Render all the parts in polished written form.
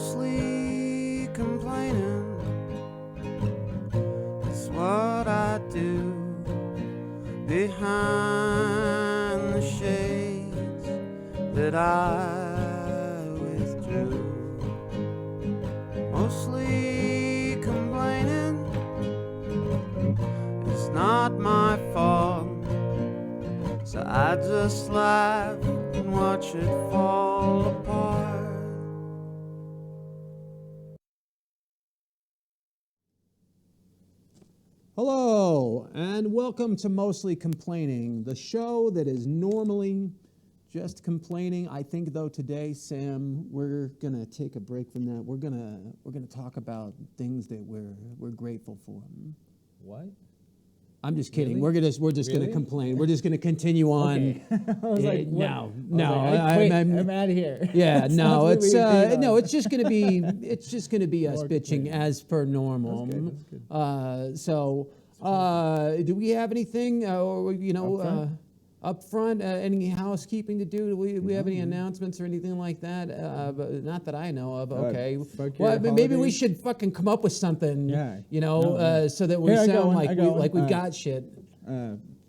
mostly complaining. That's what I do behind the shades that I withdrew. Mostly complaining. It's not my fault, so I just laugh and watch it fall apart. Hello, and welcome to Mostly Complaining, the show that is normally just complaining. I think, though, today, Sam, we're gonna take a break from that. We're gonna talk about things that we're grateful for. What? I'm just kidding. Really? We're just Really? gonna complain. We're just gonna continue on. Okay. I was like, what? No, I'm out of here. Yeah, no, Sounds it's like we agreed on. it's just gonna be us More bitching complaining. as per normal. That's good. Do we have anything, Upfront? up front, any housekeeping to do? Do we have any No. announcements or anything like that? But not that I know of. Okay. fuck your Well, maybe we holidays. should fucking come up with something. Yeah. No, so that we Here, I got sound one, like I got one. we've got shit.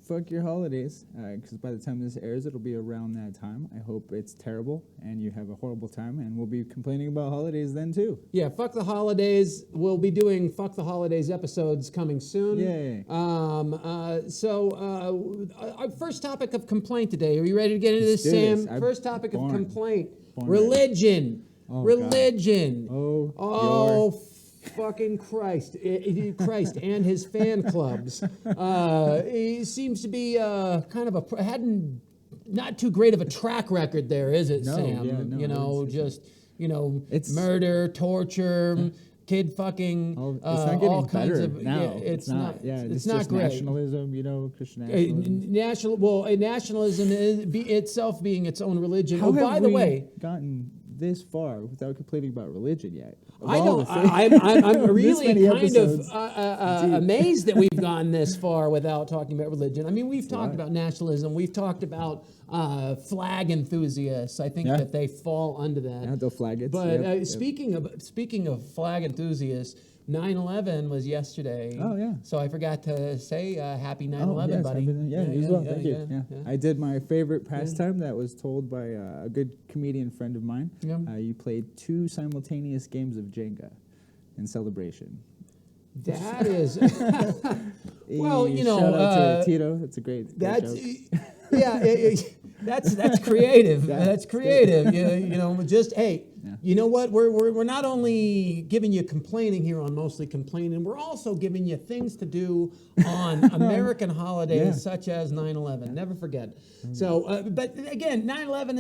Fuck your holidays, because by the time this airs, it'll be around that time. I hope it's terrible and you have a horrible time, and we'll be complaining about holidays then too. Yeah, fuck the holidays. We'll be doing fuck the holidays episodes coming soon. Yay. Our first topic of complaint today. Are you ready to get into Let's this, do Sam? this. I'm First topic of born. complaint. Born Religion. Oh, Religion. God. Oh, fucking Christ. Christ and his fan clubs. He seems to be kind of not too great of a track record there, is it, No, Sam? yeah, no, It's It's- murder, torture, kid fucking, Oh, it's not getting all kinds better of. now. Yeah, it's not. Yeah, it's it's not just great. nationalism, Christian nationalism. Nationalism itself being its own religion. How Oh, have by the we way, gotten this far without complaining about religion yet? Of I all don't. the things- I'm This really many kind episodes. of amazed that we've gone this far without talking about religion. I mean, we've talked about nationalism. We've talked about flag enthusiasts. I think Yeah. that they fall under that. Yeah, the flaggets. But Yep. speaking of flag enthusiasts, 9/11 was yesterday. Oh, yeah. So I forgot to say happy 9/11, Oh, yes, buddy. you as well. Thank you. Yeah. yeah. I did my favorite pastime that was told by a good comedian friend of mine. Yeah. You played 2 simultaneous games of Jenga in celebration. That is. Well, Hey, shout out to Tito. That's a great That's joke. yeah. That's creative. That's good. creative. Just hey. Yeah. You know what? We're not only giving you complaining here on Mostly Complaining, we're also giving you things to do on American holidays Yeah. such as 9/11. Never forget. So, but again, 9/11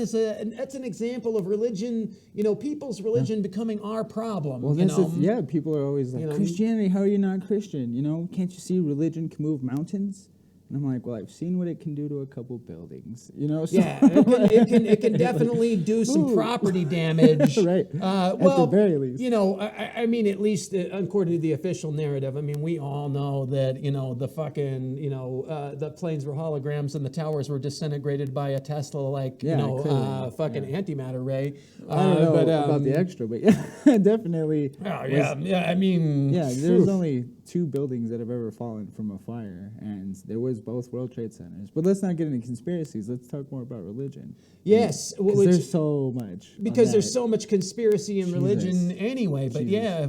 that's an example of religion. People's religion becoming our problem. Well, people are always like, You know, Christianity, how are you not Christian? Can't you see religion can move mountains? And I'm like, well, I've seen what it can do to a couple buildings, So Yeah, it can definitely do some Ooh. property damage. Right. Well, At the very least. I mean, at least according to the official narrative, I mean, we all know that, the fucking, the planes were holograms and the towers were disintegrated by a Tesla, clearly, fucking antimatter ray. I don't know about the extra, but yeah, definitely. Oh, yeah, I mean. Yeah, there's only 2 buildings that have ever fallen from a fire, and there was both World Trade Centers. But let's not get into conspiracies. Let's talk more about religion. Yes, Because there's so much. on because there's that. so much conspiracy in religion Jesus. anyway. But Jesus. yeah,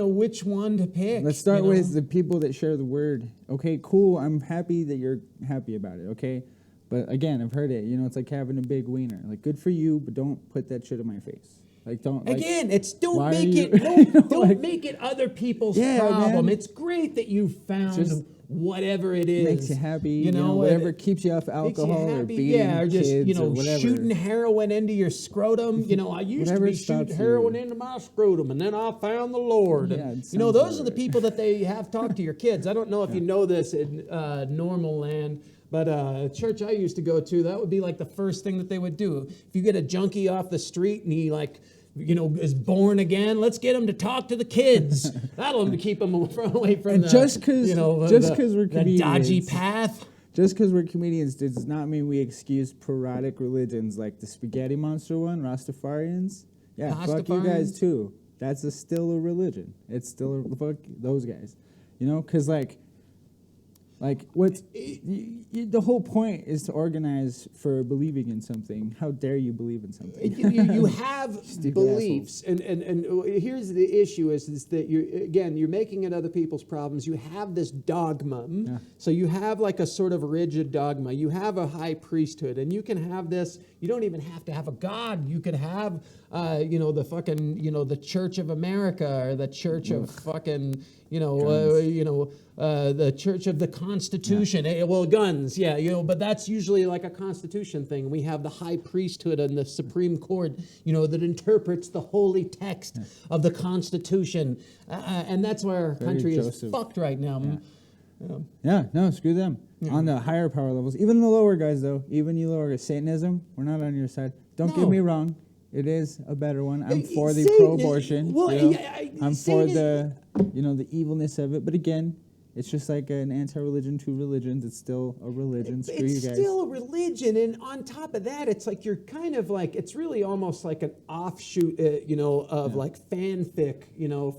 which one to pick? Let's start with the people that share the word. Okay, cool. I'm happy that you're happy about it. Okay, but again, I've heard it. It's like having a big wiener. Like, good for you, but don't put that shit in my face. Like, don't. Again, it's don't why make are you- it don't like- make it other people's Yeah, problem. man. It's great that you found Just whatever it is. makes you happy. and whatever keeps you off makes you alcohol or happy, beating yeah, or just kids or whatever. shooting heroin into your scrotum. I used to Whatever be stops shooting heroin you. into my scrotum, and then I found the Lord. Yeah, And, it sounds those are about the right. people that they have talked to your kids. I don't know if you know this in normal land. But church I used to go to, that would be like the first thing that they would do. If you get a junkie off the street and he is born again, let's get him to talk to the kids. That'll keep him away from And the, just 'cause we're the dodgy comedians. path. just because we're comedians does not mean we excuse parodic religions like the spaghetti monster one, Rastafarians. Yeah, fuck you guys too. That's still a religion. It's still fuck those guys. You know, because like what's the whole point is to organize for believing in something. How dare you believe in something? You have beliefs, and here's the issue: is that you're making it other people's problems. You have this dogma, so you have like a sort of rigid dogma. You have a high priesthood, and you can have this. You don't even have to have a god. You could have, the fucking, the Church of America or the Church of fucking, the Church of the Constitution. Yeah. Well, guns, yeah, but that's usually like a Constitution thing. We have the high priesthood and the Supreme Court, that interprets the holy text of the Constitution, and that's where our country is fucked right now. Yeah, no, screw them. Yeah. On the higher power levels, even the lower guys, though, even you lower guys, Satanism, we're not on your side. Don't get me wrong. It is a better one. I'm for the pro-abortion. Well, I'm for the evilness of it. But again, it's just like an anti-religion to religions. It's still a religion. Screw you guys. It's still a religion, and on top of that, it's like you're kind of like, it's really almost like an offshoot, of like fanfic,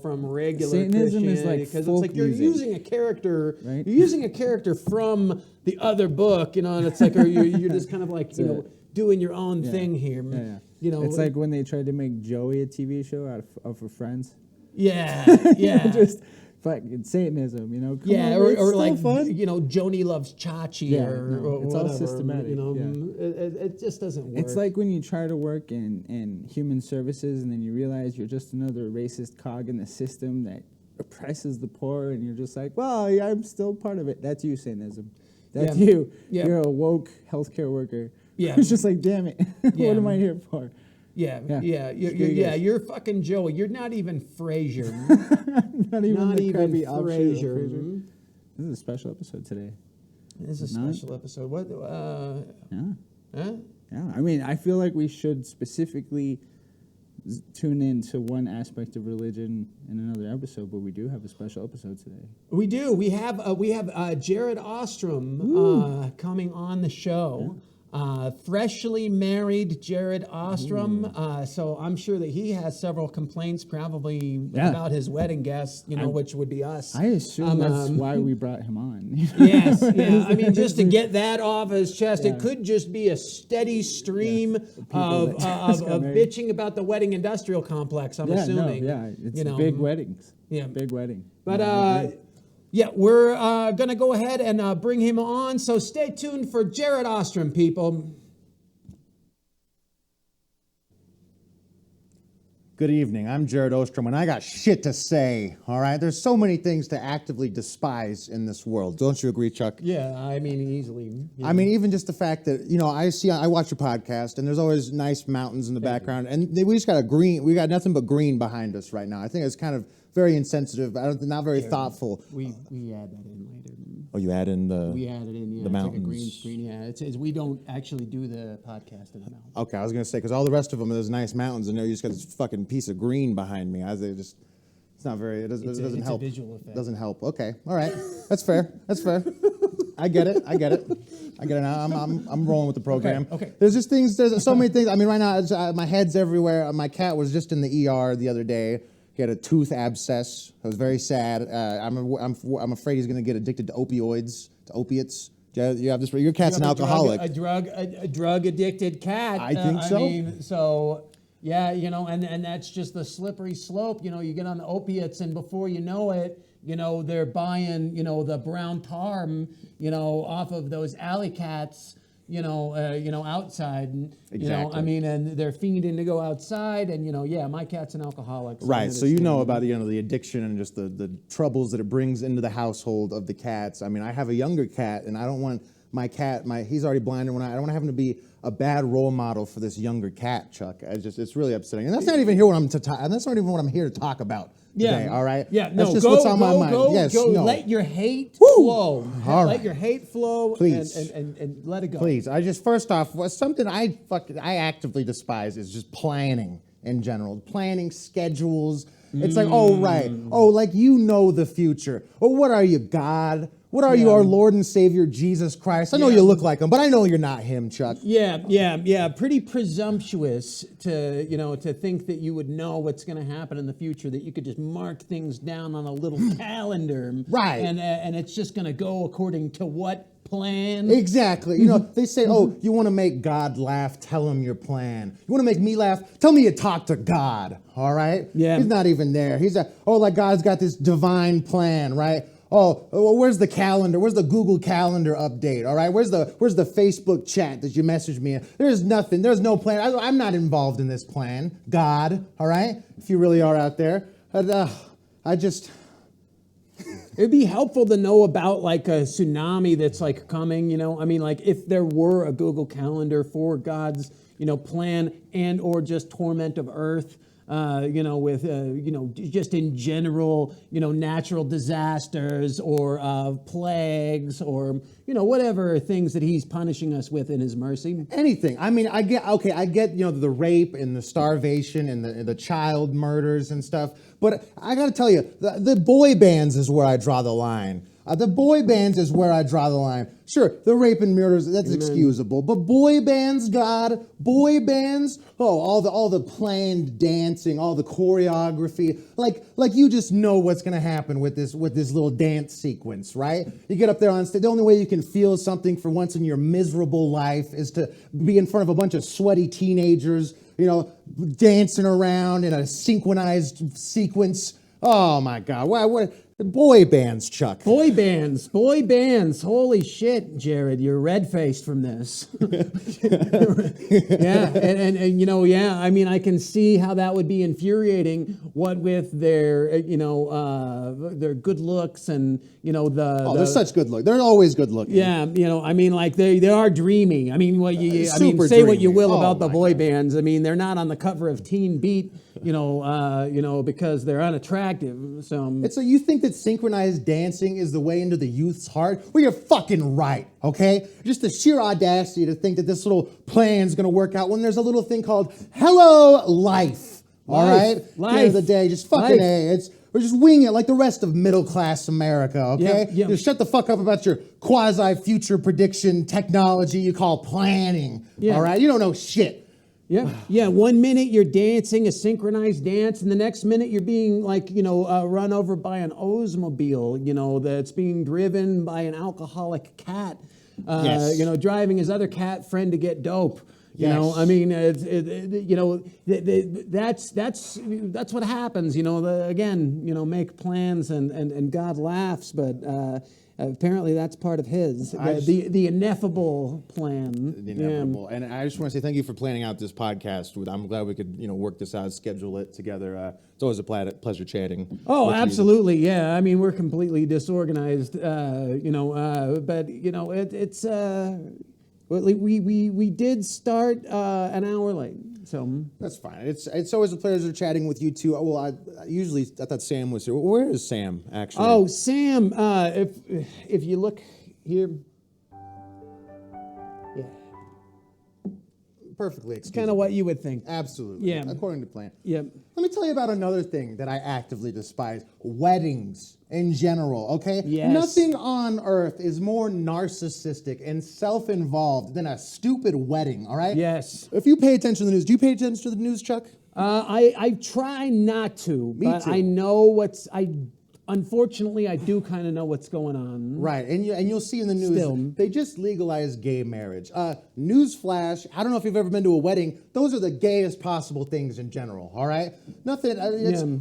from regular Satanism Christianity, is like because it's like you're using a character, right? You're using a character from the other book, and it's like, or you're just kind of like, doing your own thing here. It's like when they tried to make Joey a TV show out of Friends. Yeah, yeah. Just fucking Satanism, Come on, or like fun. Joni Loves Chachi, or it's whatever. all systematic. It just doesn't work. It's like when you try to work in human services and then you realize you're just another racist cog in the system that oppresses the poor, and you're just like, well, I'm still part of it. That's you, Satanism. That's you. Yeah. You're a woke healthcare worker. Yeah. It's just like, damn it. What am I here for? You're fucking Joey. You're not even Frasier. not even Frasier. This is a special episode today. This is a special episode. What? Yeah. I mean, I feel like we should specifically tune in to one aspect of religion in another episode, but we do have a special episode today. We do. We have Jared Ostrom coming on the show. Yeah. Freshly married Jared Ostrom, so I'm sure that he has several complaints probably about his wedding guests, which would be us. I assume that's why we brought him on. Yes, yeah. I mean, just to get that off his chest, it could just be a steady stream of bitching about the wedding industrial complex, I'm assuming. It's big weddings. Yeah. Big wedding. But, we're going to go ahead and bring him on, so stay tuned for Jared Ostrom, people. Good evening. I'm Jared Ostrom, and I got shit to say, all right? There's so many things to actively despise in this world. Don't you agree, Chuck? Yeah, I mean, easily. I mean, even just the fact that, I watch your podcast, and there's always nice mountains in the background, and we just got we got nothing but green behind us right now. I think it's kind of very insensitive. Not very thoughtful. We add that in later. Oh, you add in the We added in the mountains. Like a green screen. Yeah, it's we don't actually do the podcast in the mountains. Okay, I was gonna say because all the rest of them are those nice mountains, and there you just got this fucking piece of green behind me. It's not very. It doesn't help. It's a visual effect. It doesn't help. Okay, all right, that's fair. That's fair. I get it now. I'm rolling with the program. Okay. There's just things. There's so many things. I mean, right now my head's everywhere. My cat was just in the ER the other day. He had a tooth abscess. I was very sad. I'm afraid he's going to get addicted to opiates. You have this. Your cat's an alcoholic. A drug addicted cat. I think so. I mean, so yeah, and that's just the slippery slope. You get on the opiates, and before you know it, they're buying, the brown tar, off of those alley cats. Outside, and, exactly. I mean, and they're fiending to go outside, and my cat's an alcoholic. So right, so about the addiction and just the troubles that it brings into the household of the cats. I mean, I have a younger cat, and I don't want my cat. He's already blind, and I don't want to have him to be a bad role model for this younger cat, Chuck. It's really upsetting, and that's not even that's not even what I'm here to talk about. Today, all right? Yeah, that's just what's on my mind. Let your hate flow. All let right. your hate flow. Please. And let it go. Please. First off, something I actively despise is just planning. in general. Planning schedules. It's like, oh, right. Oh, like you know the future. Oh, what are you, God? What are you, our Lord and Savior, Jesus Christ? I know you look like him, but I know you're not him, Chuck. Yeah. Pretty presumptuous to, to think that you would know what's going to happen in the future, that you could just mark things down on a little calendar. Right. And it's just going to go according to what plan? Exactly. They say, oh, you want to make God laugh, tell him your plan. You want to make me laugh, tell me you talk to God, all right? Yeah. He's not even there. Like God's got this divine plan, right? Oh, well, where's the calendar? Where's the Google Calendar update? All right, where's the Facebook chat that you messaged me in? There's nothing. There's no plan. I'm not involved in this plan. God, all right? If you really are out there, It'd be helpful to know about like a tsunami that's like coming. I mean, like if there were a Google Calendar for God's plan and or just torment of Earth. With just in general, natural disasters or plagues or, whatever things that he's punishing us with in his mercy. Anything. I mean, I get, the rape and the starvation and the child murders and stuff. But I got to tell you, the boy bands is where I draw the line. The boy bands is where I draw the line. Sure, the rape and murders, that's excusable. But boy bands, God, boy bands, all the planned dancing, all the choreography, like you just know what's going to happen with this little dance sequence, right? You get up there on stage. The only way you can feel something for once in your miserable life is to be in front of a bunch of sweaty teenagers, dancing around in a synchronized sequence. Oh my God! What? Boy bands, Chuck. Boy bands. Holy shit, Jared, you're red-faced from this. Yeah, I mean, I can see how that would be infuriating. What with their, their good looks and they're such good look. They're always good looking. Yeah, I mean, like they are dreamy. I mean, say what you will about the boy bands. I mean, they're not on the cover of Teen Beat, because they're unattractive. So it's so you think that synchronized dancing is the way into the youth's heart? Well, you're fucking right, okay? Just the sheer audacity to think that this little plan's gonna work out when there's a little thing called Hello Life. All right? At the end of the day, just fucking we're just winging it like the rest of middle-class America, okay? Yeah. Just shut the fuck up about your quasi-future prediction technology you call planning, all right? You don't know shit. Yeah. 1 minute you're dancing a synchronized dance, and the next minute you're being run over by an Oldsmobile, that's being driven by an alcoholic cat, driving his other cat friend to get dope. I mean, that's what happens. Make plans and God laughs, but. Apparently, that's part of his, the ineffable plan. The inevitable. And I just want to say thank you for planning out this podcast. I'm glad we could, work this out, schedule it together. It's always a pleasure chatting. Oh, absolutely, yeah. I mean, we're completely disorganized, but it's. We did start an hour late, so that's fine. It's always a pleasure chatting with you two. Well, I thought Sam was here. Where is Sam actually? Oh, Sam. If you look here, yeah, perfectly. It's kind of what you would think. Absolutely. Yeah. According to plan. Yep. Let me tell you about another thing that I actively despise: weddings in general. Okay. Yes. Nothing on earth is more narcissistic and self-involved than a stupid wedding. All right. Yes. If you pay attention to the news, do you pay attention to the news, Chuck? I try not to, but too. I know unfortunately, I do kind of know what's going on. Right, and you'll see in the news, Still. they just legalized gay marriage. Newsflash, I don't know if you've ever been to a wedding. Those are the gayest possible things in general, all right? Nothing, I'm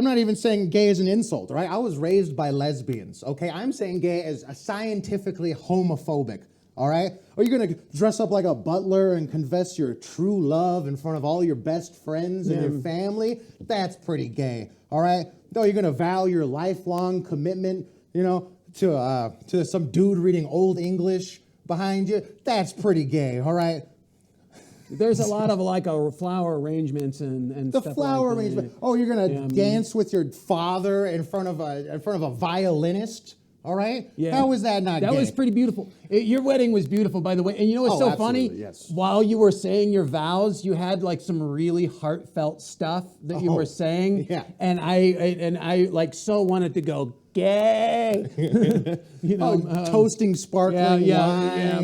not even saying gay is an insult, all right? I was raised by lesbians, okay? I'm saying gay is scientifically homophobic. All right? Are you going to dress up like a butler and confess your true love in front of all your best friends and your family? That's pretty gay. All right? No, you're going to vow your lifelong commitment, to some dude reading Old English behind you? That's pretty gay. All right? There's a lot of flower arrangements and the stuff flower like that. arrangement. Oh, you're going to dance with your father in front of a violinist? All right? Yeah. How was that not That gay? was pretty beautiful. Your wedding was beautiful, by the way. And you know what's Oh, so funny? absolutely, yes. While you were saying your vows, you had like some really heartfelt stuff that you Oh, were saying. yeah. And I like so wanted to go gay. You know, Toasting sparkling wine. yeah.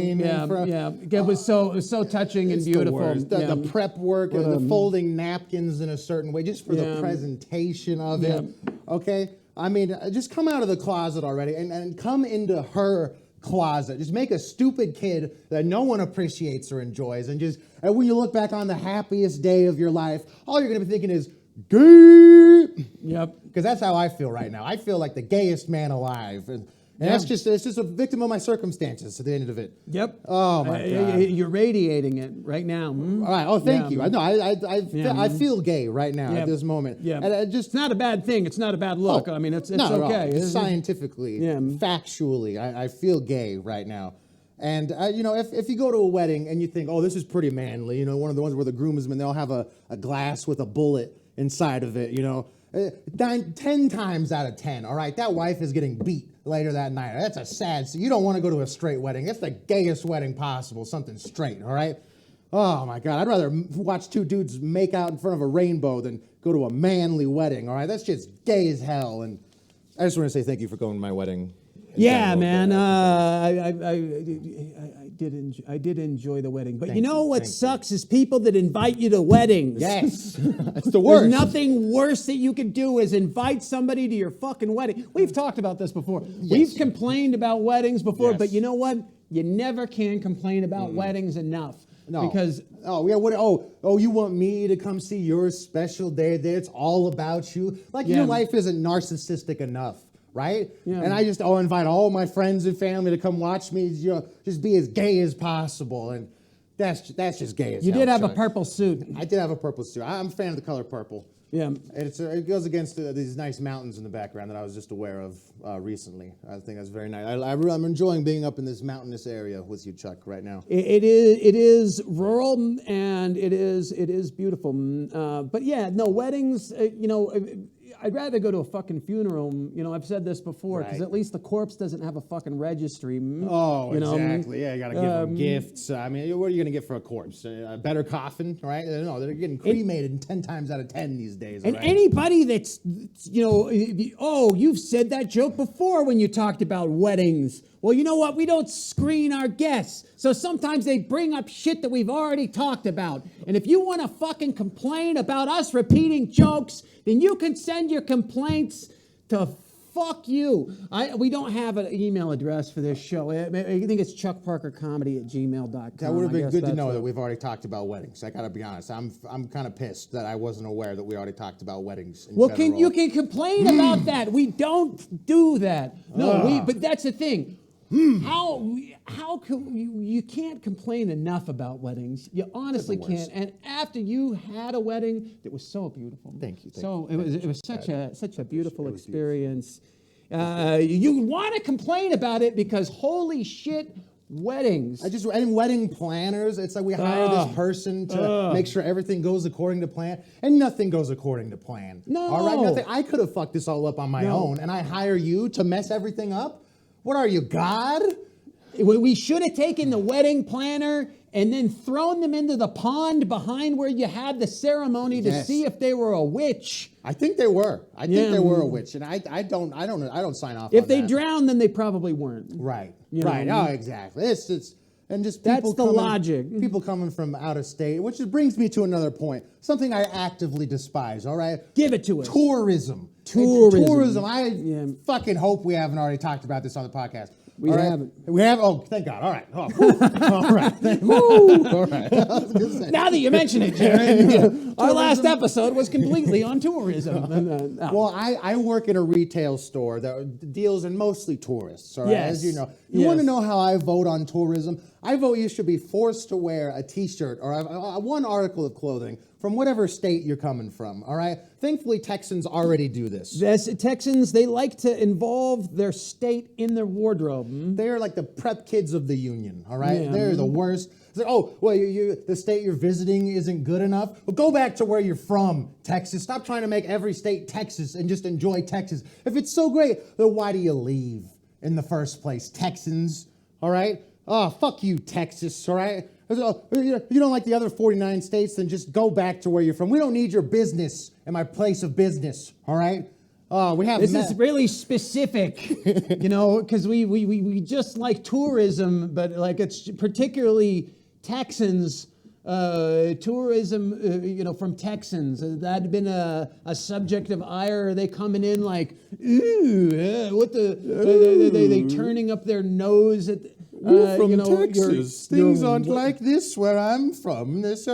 It was so touching and It's beautiful. The worst. The prep work and the folding napkins in a certain way, just for the Yeah. presentation of Yeah. it. Okay? I mean, just come out of the closet already and come into her closet. Just make a stupid kid that no one appreciates or enjoys. And when you look back on the happiest day of your life, all you're going to be thinking is, gay! Yep. Because that's how I feel right now. I feel like the gayest man alive. And it's just a victim of my circumstances at the end of it. Yep. Oh, my God. You're radiating it right now. All right. Oh, thank you. I feel gay right now Yeah. at this moment. Yeah. And It's not a bad thing. It's not a bad look. I mean, it's not at all. okay. It's scientifically, factually, I feel gay right now. And, if you go to a wedding and you think, oh, this is pretty manly, one of the ones where the groomsmen, they'll have a glass with a bullet inside of it, 10 times out of 10, all right, that wife is getting beat later that night. That's a sad, so you don't want to go to a straight wedding. It's the gayest wedding possible, something straight, all right? Oh, my God, I'd rather watch two dudes make out in front of a rainbow than go to a manly wedding, all right? That's just gay as hell, and I just want to say thank you for going to my wedding. Yeah, man. I did enjoy the wedding, but you know what sucks is people that invite you to weddings. Yes, that's the worst. There's nothing worse that you can do is invite somebody to your fucking wedding. We've talked about this before. We've complained about weddings before, but you know what? You never can complain about weddings enough. No. Because you want me to come see your special day? It's all about you. Like your life isn't narcissistic enough. Right? Yeah. And I just invite all my friends and family to come watch me, just be as gay as possible. And that's just gay as you hell, did have a Chuck. purple suit. I did have a purple suit. I'm a fan of the color purple. Yeah. And it goes against these nice mountains in the background that I was just aware of recently. I think that's very nice. I'm enjoying being up in this mountainous area with you, Chuck, right now. It is rural and it is beautiful. But yeah, no, weddings, I'd rather go to a fucking funeral. I've said this before, because at least the corpse doesn't have a fucking registry. Oh, exactly. Yeah, you got to give them gifts. I mean, what are you going to get for a corpse? A better coffin, right? No, they're getting cremated 10 times out of 10 these days. And right? anybody that's, you've said that joke before when you talked about weddings. Well, you know what? We don't screen our guests. So sometimes they bring up shit that we've already talked about. And if you want to fucking complain about us repeating jokes, then you can send your complaints to fuck you. We don't have an email address for this show. I think it's chuckparkercomedy@gmail.com. That would have been good to know that we've already talked about weddings. I got to be honest. I'm kind of pissed that I wasn't aware that we already talked about weddings. You can complain about that. We don't do that. No, but that's the thing. How can you can't complain enough about weddings. You honestly can't. And after you had a wedding, it was so beautiful. Thank you. It was such a beautiful experience. You want to complain about it because holy shit, weddings. And wedding planners, it's like we hire this person to make sure everything goes according to plan, and nothing goes according to plan. No. All right, nothing. I could have fucked this all up on my own, and I hire you to mess everything up? What are you, God? We should have taken the wedding planner and then thrown them into the pond behind where you had the ceremony to see if they were a witch. I think they were. I think they were a witch, and I don't sign off. If on they that. drowned, then they probably weren't. Right. You right. know? Oh, exactly. It's and just That's people the logic. People coming from out of state, which brings me to another point. Something I actively despise. All right. Give it to us. Tourism. I fucking hope we haven't already talked about this on the podcast. We haven't. We have. Oh, thank God. All right. Oh, all right. All right. Now that you mention it, Jared, our last episode was completely on tourism. Well, I work in a retail store that deals in mostly tourists. All right, Yes. as you know. You want to know how I vote on tourism? I vote you should be forced to wear a T-shirt or one article of clothing from whatever state you're coming from. All right. Thankfully, Texans already do this. Texans, they like to involve their state in their wardrobe. They're like the prep kids of the union. All right. Yeah. They're the worst. It's like, oh, well, the state you're visiting isn't good enough. Well, go back to where you're from, Texas. Stop trying to make every state Texas and just enjoy Texas. If it's so great, then why do you leave? in the first place, Texans, all right? Oh, fuck you, Texas, all right? You don't like the other 49 states, then just go back to where you're from. We don't need your business in my place of business, all right? We have This is really specific, because we just like tourism, but like it's particularly Texans, tourism, from Texans. Has that been a subject of ire? Are they coming in like, ooh, what they turning up their nose at? We're from Texas. Things aren't like this where I'm from. They say,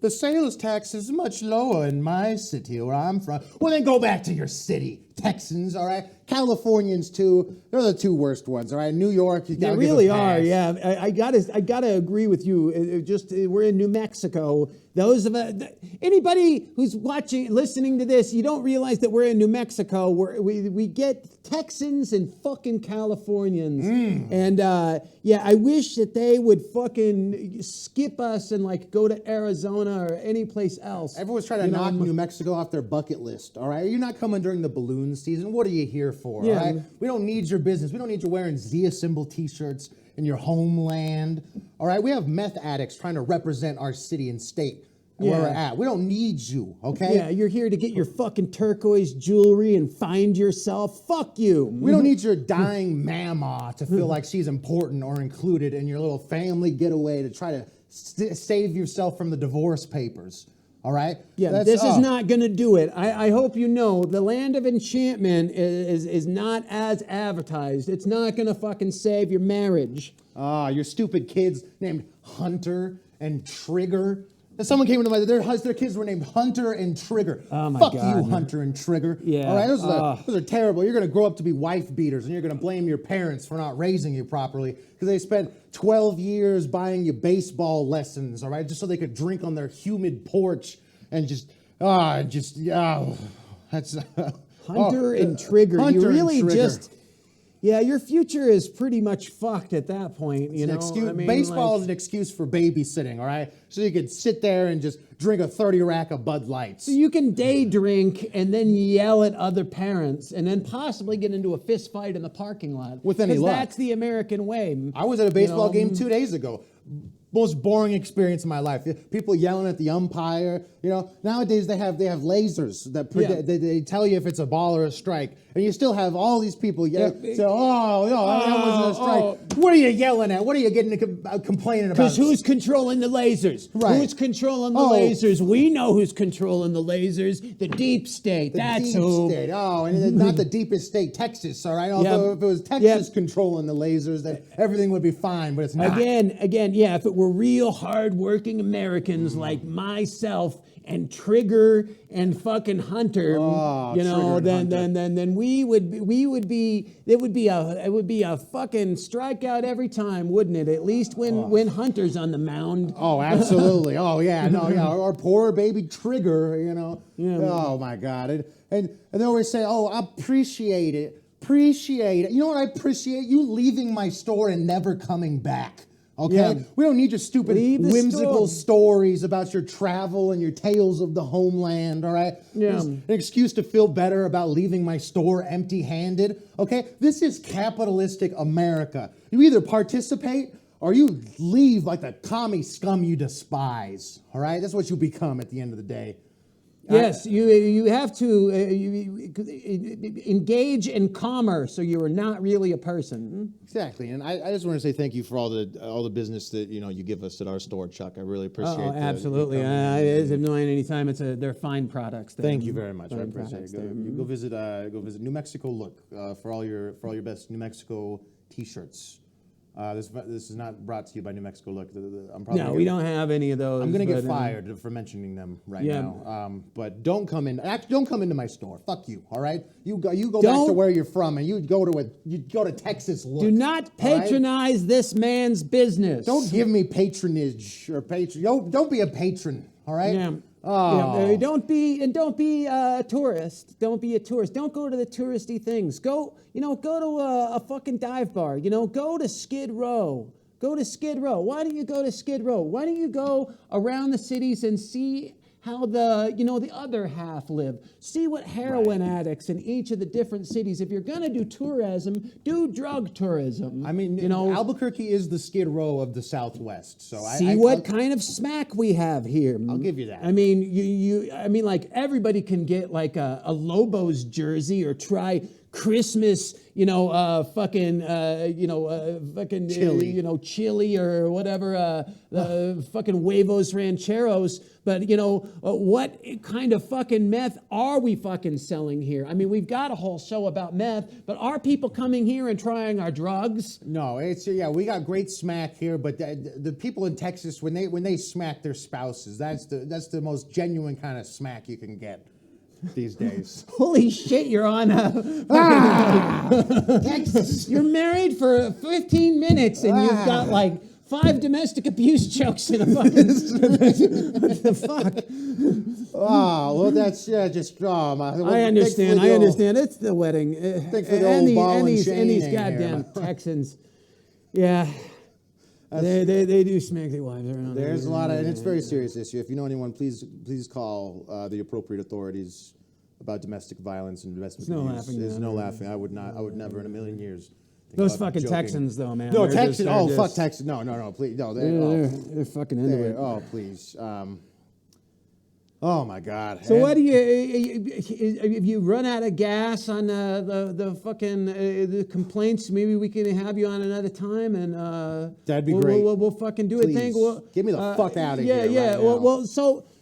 the sales tax is much lower in my city where I'm from. Well, then go back to your city, Texans, all right? Californians, too. They're the two worst ones, all right? New York, you gotta They really give a pass. are, yeah. I gotta agree with you. We're in New Mexico. Those of anybody who's listening to this, you don't realize that we're in New Mexico. We get Texans and fucking Californians, and I wish that they would fucking skip us and like go to Arizona or any place else. Everyone's trying to knock New Mexico off their bucket list, all right? You're not coming during the balloon season. What are you here for, Yeah. all right? We don't need your business. We don't need you wearing Z-Assemble T-shirts in your homeland, all right? We have meth addicts trying to represent our city and state where we're at. We don't need you, okay? Yeah, you're here to get your fucking turquoise jewelry and find yourself. Fuck you. We don't need your dying mama to feel like she's important or included in your little family getaway to try to save yourself from the divorce papers. All right? Yeah, this is not going to do it. I hope you know the land of enchantment is not as advertised. It's not going to fucking save your marriage. Your stupid kids named Hunter and Trigger. And someone came into their kids were named Hunter and Trigger. Oh my Fuck God, you, man. Hunter and Trigger. Yeah. All right, those are terrible. You're going to grow up to be wife beaters, and you're going to blame your parents for not raising you properly because they spent 12 years buying you baseball lessons, all right, just so they could drink on their humid porch and that's Hunter and Trigger. Hunter You and really Trigger. your future is pretty much fucked at that point. Baseball is an excuse for babysitting, all right? So you could sit there and just drink a 30 rack of Bud Lights. So you can day drink and then yell at other parents and then possibly get into a fist fight in the parking lot. With any 'Cause luck. That's the American way. I was at a baseball game 2 days ago. Most boring experience in my life. People yelling at the umpire. Nowadays they have lasers that they tell you if it's a ball or a strike, and you still have all these people that wasn't a strike. What are you yelling at? What are you complaining about? Because who's controlling the lasers? Right. Who's controlling the lasers? We know who's controlling the lasers. The deep state. That's deep who. state. And it's not the deepest state, Texas. All right. Although if it was Texas controlling the lasers, then everything would be fine. But it's not. Again, yeah. If it were real hard-working Americans like myself and Trigger and fucking Hunter, then we would be. It would be a fucking strikeout every time, wouldn't it? At least when Hunter's on the mound. Oh, absolutely. Our poor baby Trigger. Yeah. Oh my God. And they always say, I appreciate it. Appreciate it. You know what I appreciate? You leaving my store and never coming back. Okay? Yeah. We don't need your stupid Leave the whimsical store. stories about your travel and your tales of the homeland, all right? Yeah. There's an excuse to feel better about leaving my store empty-handed, okay? This is capitalistic America. You either participate or you leave like the commie scum you despise, all right? That's what you become at the end of the day. Yes, you have to engage in commerce, or you are not really a person. Exactly, and I just want to say thank you for all the business that you give us at our store, Chuck. I really appreciate it. Absolutely. It's annoying anytime they're fine products. Thank you very much. I Fine appreciate products it. Go visit New Mexico Look for all your best New Mexico T-shirts. This is not brought to you by New Mexico Look. We don't have any of those. I'm going to get but, fired for mentioning them now. But don't come into my store. Fuck you. All right. You go back to where you're from, and you go to Texas Look. Do not patronize this man's business. Don't give me patronage or patron. Don't be a patron. All right. Yeah. Oh. Yeah, don't be a tourist. Don't be a tourist. Don't go to the touristy things. Go to a fucking dive bar. Go to Skid Row. Go to Skid Row. Why don't you go to Skid Row? Why don't you go around the cities and see how the other half live. See what heroin addicts in each of the different cities. If you're gonna do tourism, do drug tourism. I mean, Albuquerque is the Skid Row of the Southwest. So see what kind of smack we have here. I'll give you that. I mean, I mean, like everybody can get like a Lobos jersey or try Christmas, fucking chili. Chili or whatever, fucking huevos rancheros. But, what kind of fucking meth are we fucking selling here? I mean, we've got a whole show about meth, but are people coming here and trying our drugs? No, we got great smack here, but the people in Texas, when they smack their spouses, that's the most genuine kind of smack you can get these days. Holy shit, you're on Texas. You're married for 15 minutes and you've got like 5 domestic abuse jokes in a fucking... What the fuck? Oh, well, that's just... I understand. It's the wedding. Thanks for the old ball and these chain goddamn Texans. Yeah. They do smack their wives around. There's a lot of... And it's a very serious issue. If you know anyone, please call the appropriate authorities about domestic violence and domestic abuse. Laughing. There's no laughing. I would never in a million years... Those fucking Texans, though, man. No, Texans. Oh, fuck Texans. No, please. No, they're fucking into it. Oh, please. Oh, my God. So what do if you run out of gas on the fucking the complaints, maybe we can have you on another time and that'd be great. We'll fucking do Please. it. Thank. Well, get me the fuck out of here. Yeah. Right now.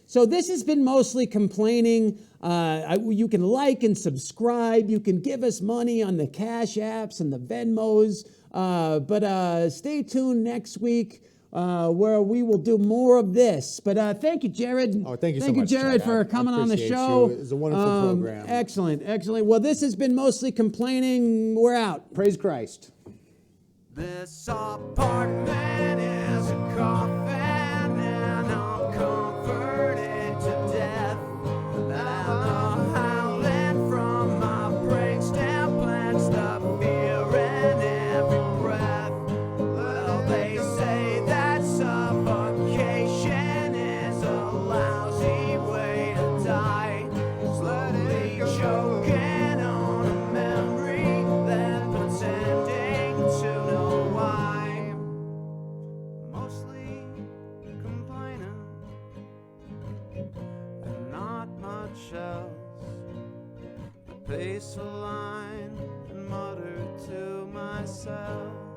So this has been mostly complaining. You can like and subscribe. You can give us money on the Cash Apps and the Venmos. But stay tuned next week where we will do more of this. But thank you, Jared. Oh, thank you so much. Thank you, Jared, Chuck. for coming on the show. You. It's a wonderful program. Excellent. Well, this has been mostly complaining. We're out. Praise Christ. This apartment is a coffin, and I'm comforted to death. And the howling from my brainstem plants the fear in every breath. Well, they say that suffocation is a lousy way to die. Slowly choking on a memory, then pretending to know why. Mostly complaining and not much else, but pace a line and mutter to myself.